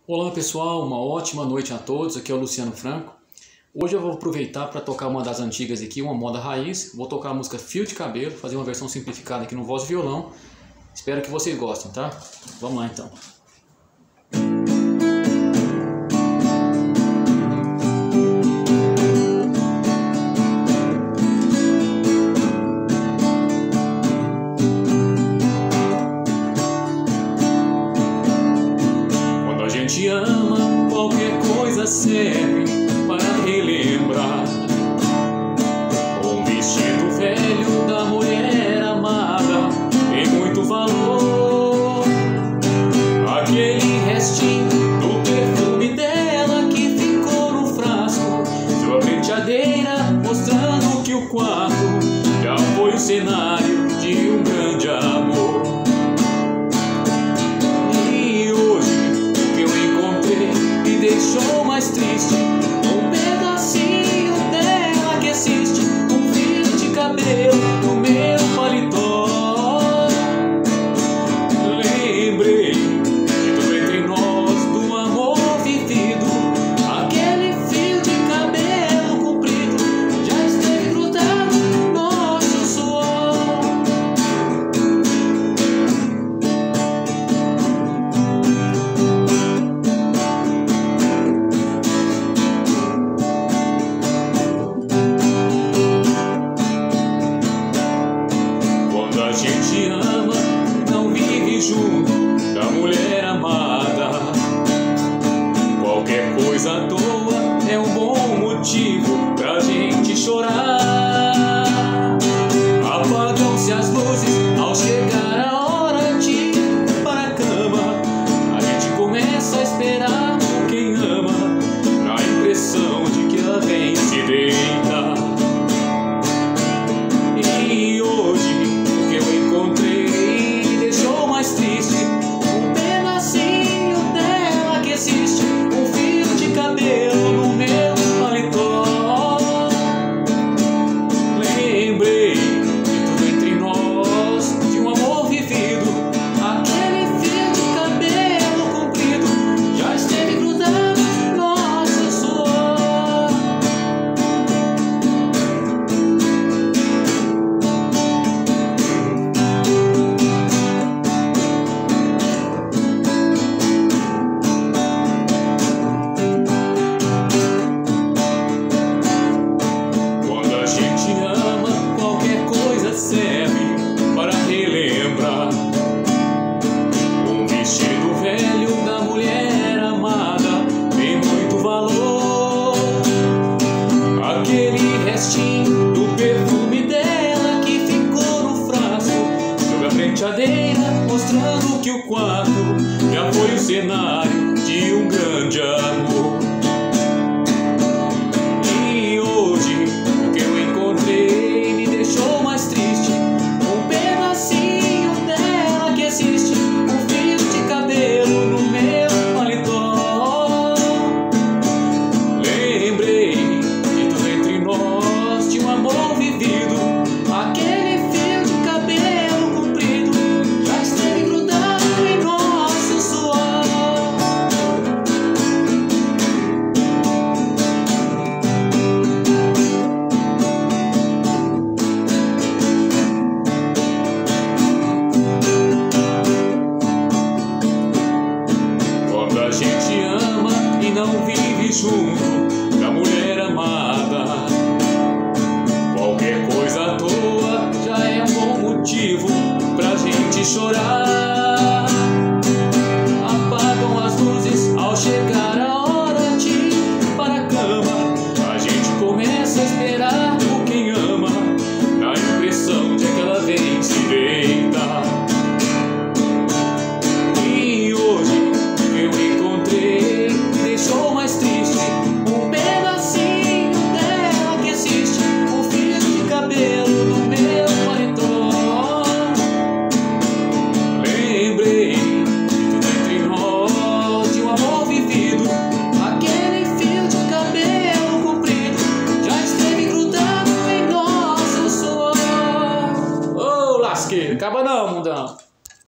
Olá pessoal, uma ótima noite a todos, aqui é o Luciano Franco. Hoje eu vou aproveitar para tocar uma das antigas aqui, uma moda raiz. Vou tocar a música Fio de Cabelo, fazer uma versão simplificada aqui no voz e violão. Espero que vocês gostem, tá? Vamos lá então. Quando a gente ama, qualquer coisa serve para relembrar. Um vestido velho da mulher amada tem muito valor. Aquele restinho do perfume dela que ficou no frasco, sua penteadeira mostrando que o quarto já foi o cenário de um grande amor. Deixou mais triste um pedacinho dela que existe, um fio de cabelo no meu paletó. Lembrei de tudo entre nós, do amor vivido. Aquele fio de cabelo comprido já esteve grudado no nosso suor. A gente ama, não vive junto da mulher amada. Qualquer coisa à toa é um bom motivo pra gente chorar. Apagam-se as luzes ao chegar a hora de ir para a cama. A gente começa a esperar por quem ama, na impressão de que ela vem se deitar. E hoje encontrei, me deixou mais triste um pedacinho dela que existe, um fio de cabelo no meu paletó. Lembrei de tudo entre nós, de um amor vivido. Aquele fio de cabelo comprido já esteve grudado no nosso suor. Serve para relembrar. Um vestido velho da mulher amada tem muito valor. Aquele restinho do perfume dela que ficou no frasco, sobre a penteadeira mostrando que o quarto já foi o cenário de um grande amor. E hoje o que eu encontrei me deixou mais triste um pedacinho dela que existe, um fio de cabelo no meu paletó. Lembrei de tudo entre nós, de um amor vivido. Aquele fio de cabelo comprido já esteve grudado em nosso suor. A gente ama e não vive junto da mulher amada. Qualquer coisa à toa já é um bom motivo pra gente chorar.